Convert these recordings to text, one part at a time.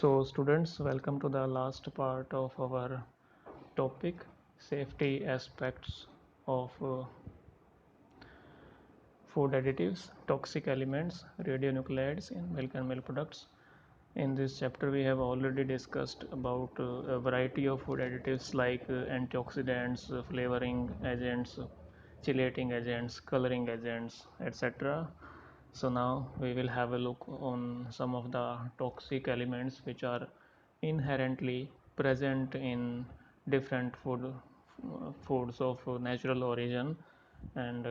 So, students, welcome to the last part of our topic safety aspects of food additives, toxic elements, radionuclides in milk and milk products. In this chapter, we have already discussed about a variety of food additives like antioxidants, flavoring agents, chelating agents, coloring agents, etc. So now we will have a look on some of the toxic elements which are inherently present in different foods of natural origin and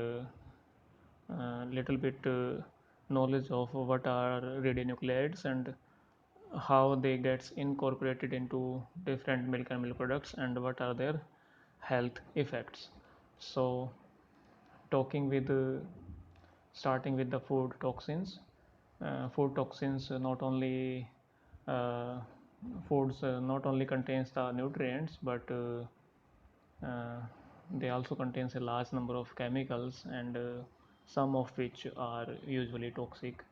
little bit knowledge of what are radionuclides and how they gets incorporated into different milk and milk products and what are their health effects. So talking with starting with the food toxins. Food toxins not only uh, foods not only contains the nutrients but they also contains a large number of chemicals and some of which are usually toxic.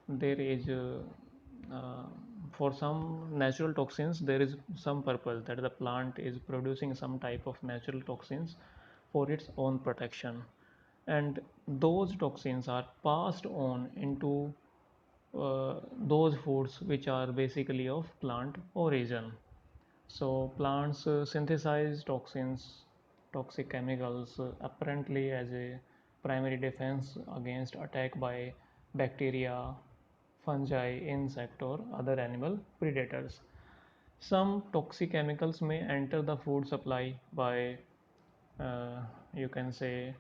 There is uh, for some natural toxins there is some purpose that the plant is producing some type of natural toxins for its own protection, and those toxins are passed on into those foods which are basically of plant origin. So plants synthesize toxic chemicals apparently as a primary defense against attack by bacteria, fungi, insect or other animal predators. Some toxic chemicals may enter the food supply by uh, you can say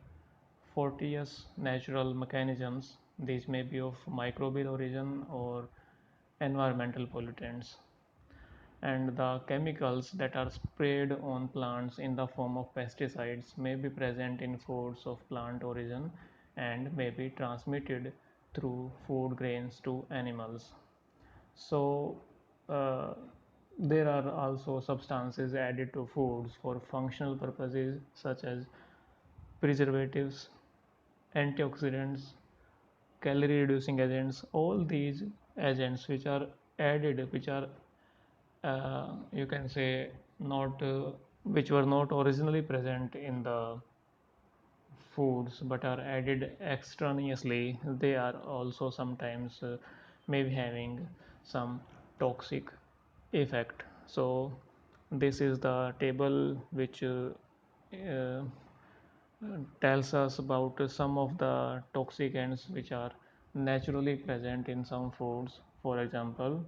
fortuitous natural mechanisms. These may be of microbial origin or environmental pollutants, and the chemicals that are sprayed on plants in the form of pesticides may be present in foods of plant origin and may be transmitted through food grains to animals. So, uh, there are also substances added to foods for functional purposes such as preservatives, antioxidants, calorie reducing agents. All these agents which are added, which are you can say not which were not originally present in the foods but are added extraneously, they are also sometimes maybe having some toxic effect. So this is the table which tells us about some of the toxicants which are naturally present in some foods. For example,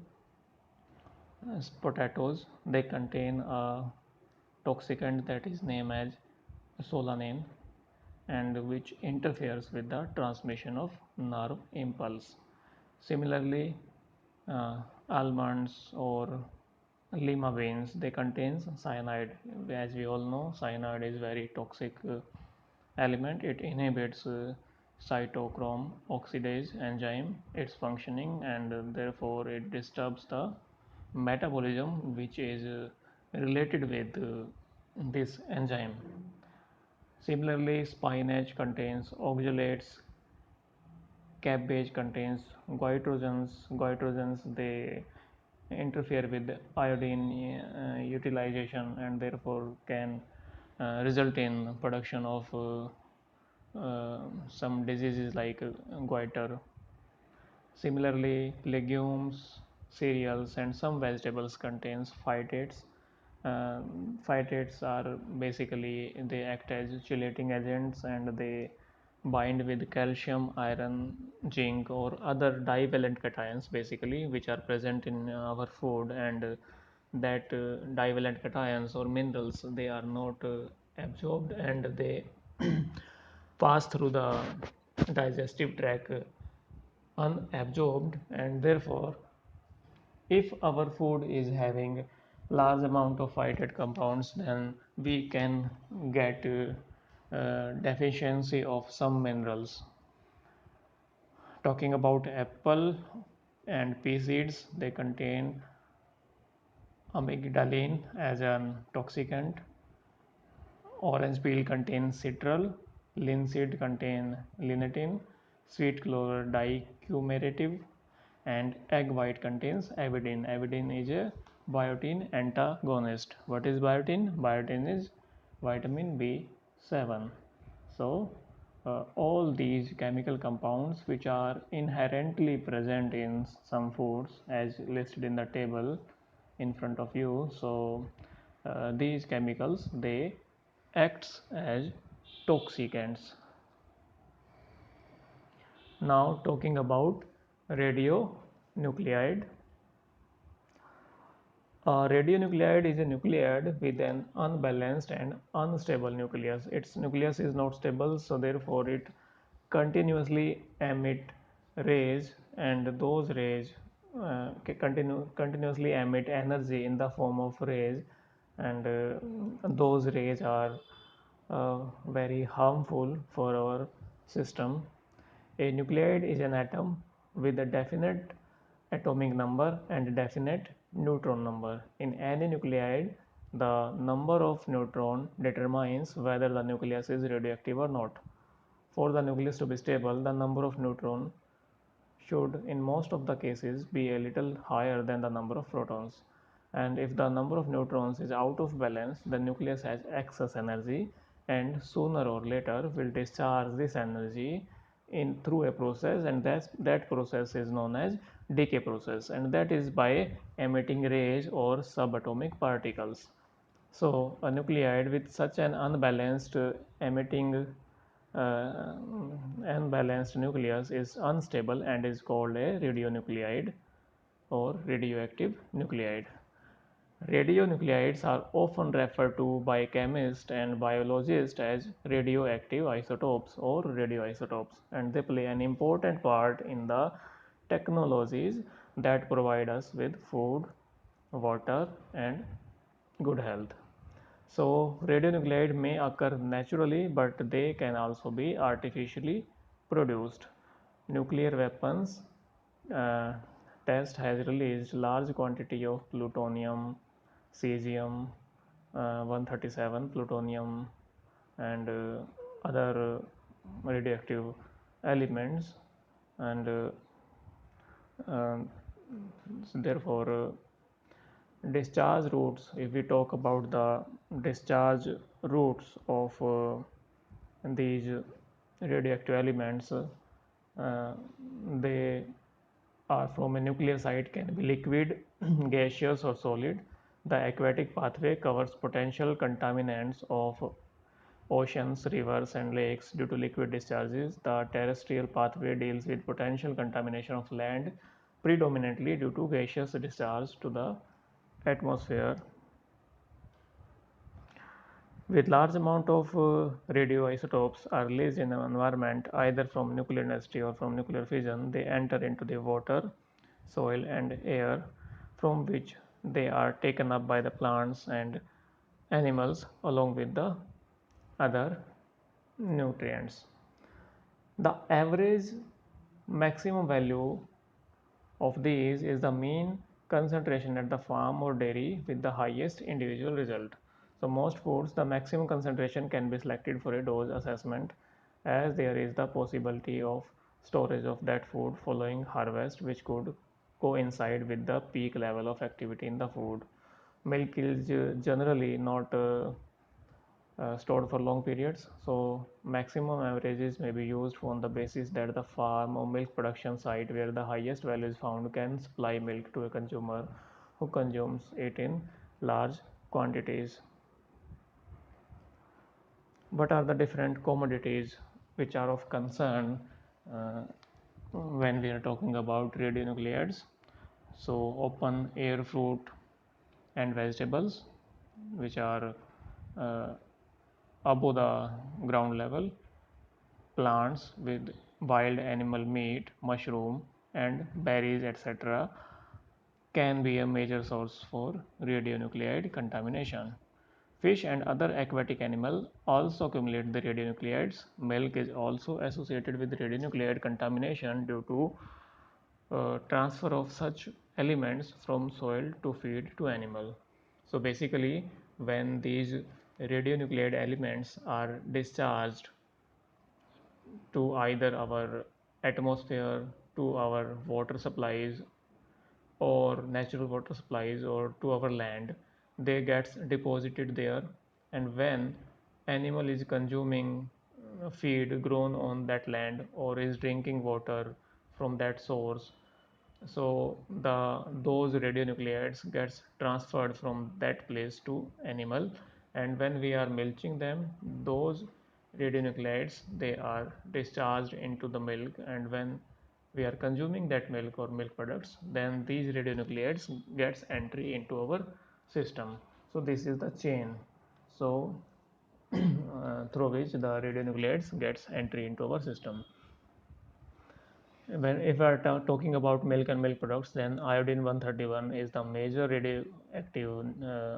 as potatoes, they contain a toxicant that is named as solanine and which interferes with the transmission of nerve impulse. Similarly, almonds or lima beans, they contain cyanide. As we all know, cyanide is very toxic element. It inhibits cytochrome oxidase enzyme its functioning, and therefore it disturbs the metabolism which is related with this enzyme. Similarly, spinach contains oxalates, cabbage contains goitrogens. Goitrogens, they interfere with iodine utilization and therefore can result in production of some diseases like goiter. Similarly, legumes, cereals, and some vegetables contains phytates. Phytates are basically they act as chelating agents and they bind with calcium, iron, zinc, or other divalent cations basically which are present in our food, and that divalent cations or minerals they are not absorbed and they pass through the digestive tract unabsorbed, and therefore if our food is having large amount of phytate compounds then we can get deficiency of some minerals. Talking about apple and pea seeds, they contain amygdaline as an toxicant. Orange peel contains citral, linseed contain linatin, sweet clover dicumerative, and egg white contains avidin. Avidin is a biotin antagonist. What is biotin? Biotin is vitamin B7. So, all these chemical compounds which are inherently present in some foods as listed in the table in front of you. So, these chemicals they acts as toxicants. Now talking about radionuclide. A radionuclide is a nuclide with an unbalanced and unstable nucleus. Its nucleus is not stable, so therefore it continuously emit rays, and those rays continuously emit energy in the form of rays, and those rays are very harmful for our system. A nuclide is an atom with a definite atomic number and definite neutron number. In any nuclide, the number of neutron determines whether the nucleus is radioactive or not. For the nucleus to be stable, the number of neutron should in most of the cases be a little higher than the number of protons. And if the number of neutrons is out of balance, the nucleus has excess energy and sooner or later will discharge this energy in through a process, and that process is known as decay process, and that is by emitting rays or subatomic particles. So a nuclide with such an emitting uh, unbalanced nucleus is unstable and is called a radionuclide or radioactive nuclide. Radionuclides are often referred to by chemists and biologists as radioactive isotopes or radioisotopes, and they play an important part in the technologies that provide us with food, water, and good health. So, radionuclide may occur naturally, but they can also be artificially produced. Nuclear weapons uh, test has released large quantity of plutonium, cesium, 137, plutonium, and other radioactive elements, and therefore discharge routes. If we talk about the discharge routes of these radioactive elements, they are from a nuclear site can be liquid, gaseous, or solid. The aquatic pathway covers potential contaminants of oceans, rivers, and lakes due to liquid discharges. The terrestrial pathway deals with potential contamination of land, predominantly due to gaseous discharge to the atmosphere. With large amount of radioisotopes are released in the environment either from nuclear industry or from nuclear fission, they enter into the water, soil, and air, from which they are taken up by the plants and animals along with the other nutrients. The average maximum value of these is the mean concentration at the farm or dairy with the highest individual result. So most foods, the maximum concentration can be selected for a dose assessment, as there is the possibility of storage of that food following harvest, which could coincide with the peak level of activity in the food. Milk is generally not stored for long periods, so maximum averages may be used on the basis that the farm or milk production site where the highest value is found can supply milk to a consumer who consumes it in large quantities. What are the different commodities which are of concern uh, when we are talking about radionuclides? So open air fruit and vegetables, which are uh, above the ground level, plants with wild animal meat, mushroom, and berries, etc., can be a major source for radionuclide contamination. Fish and other aquatic animals also accumulate the radionuclides. Milk is also associated with radionuclide contamination due to transfer of such elements from soil to feed to animal. So basically, when these radionuclide elements are discharged to either our atmosphere, to our water supplies or natural water supplies or to our land, they gets deposited there. And when animal is consuming feed grown on that land or is drinking water from that source, so the those radionuclides gets transferred from that place to animal. And when we are milking them, those radionuclides they are discharged into the milk. And when we are consuming that milk or milk products, then these radionuclides gets entry into our system. So this is the chain, so through which the radionuclides gets entry into our system. When if we are talking about milk and milk products, then iodine 131 is the major radioactive uh,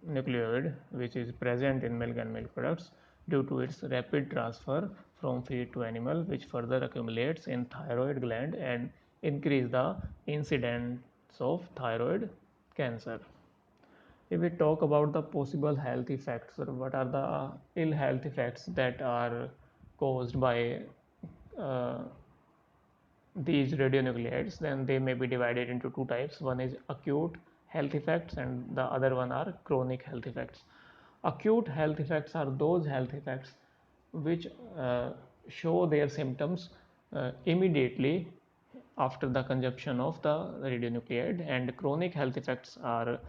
nucleoid which is present in milk and milk products due to its rapid transfer from feed to animal, which further accumulates in thyroid gland and increase the incidence of thyroid cancer. If we talk about the possible health effects, or what are the ill health effects that are caused by uh, these radionuclides, then they may be divided into two types. One is acute health effects and the other one are chronic health effects. Acute health effects are those health effects which show their symptoms immediately after the consumption of the radionuclide, and chronic health effects are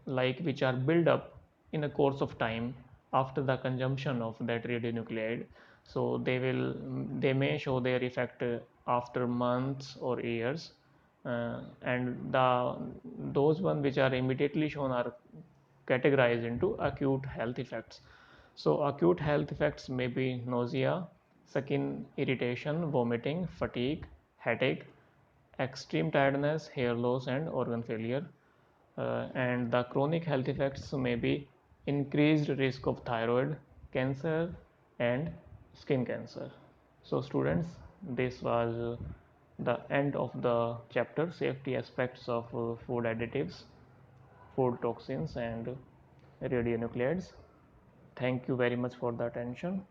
like which are built up in a course of time after the consumption of that radionuclide. So they may show their effect after months or years, and those one which are immediately shown are categorized into acute health effects. So acute health effects may be nausea, skin irritation, vomiting, fatigue, headache, extreme tiredness, hair loss, and organ failure. And the chronic health effects may be increased risk of thyroid cancer and skin cancer. So students, this was the end of the chapter safety aspects of food additives, food toxins and radionuclides. Thank you very much for the attention.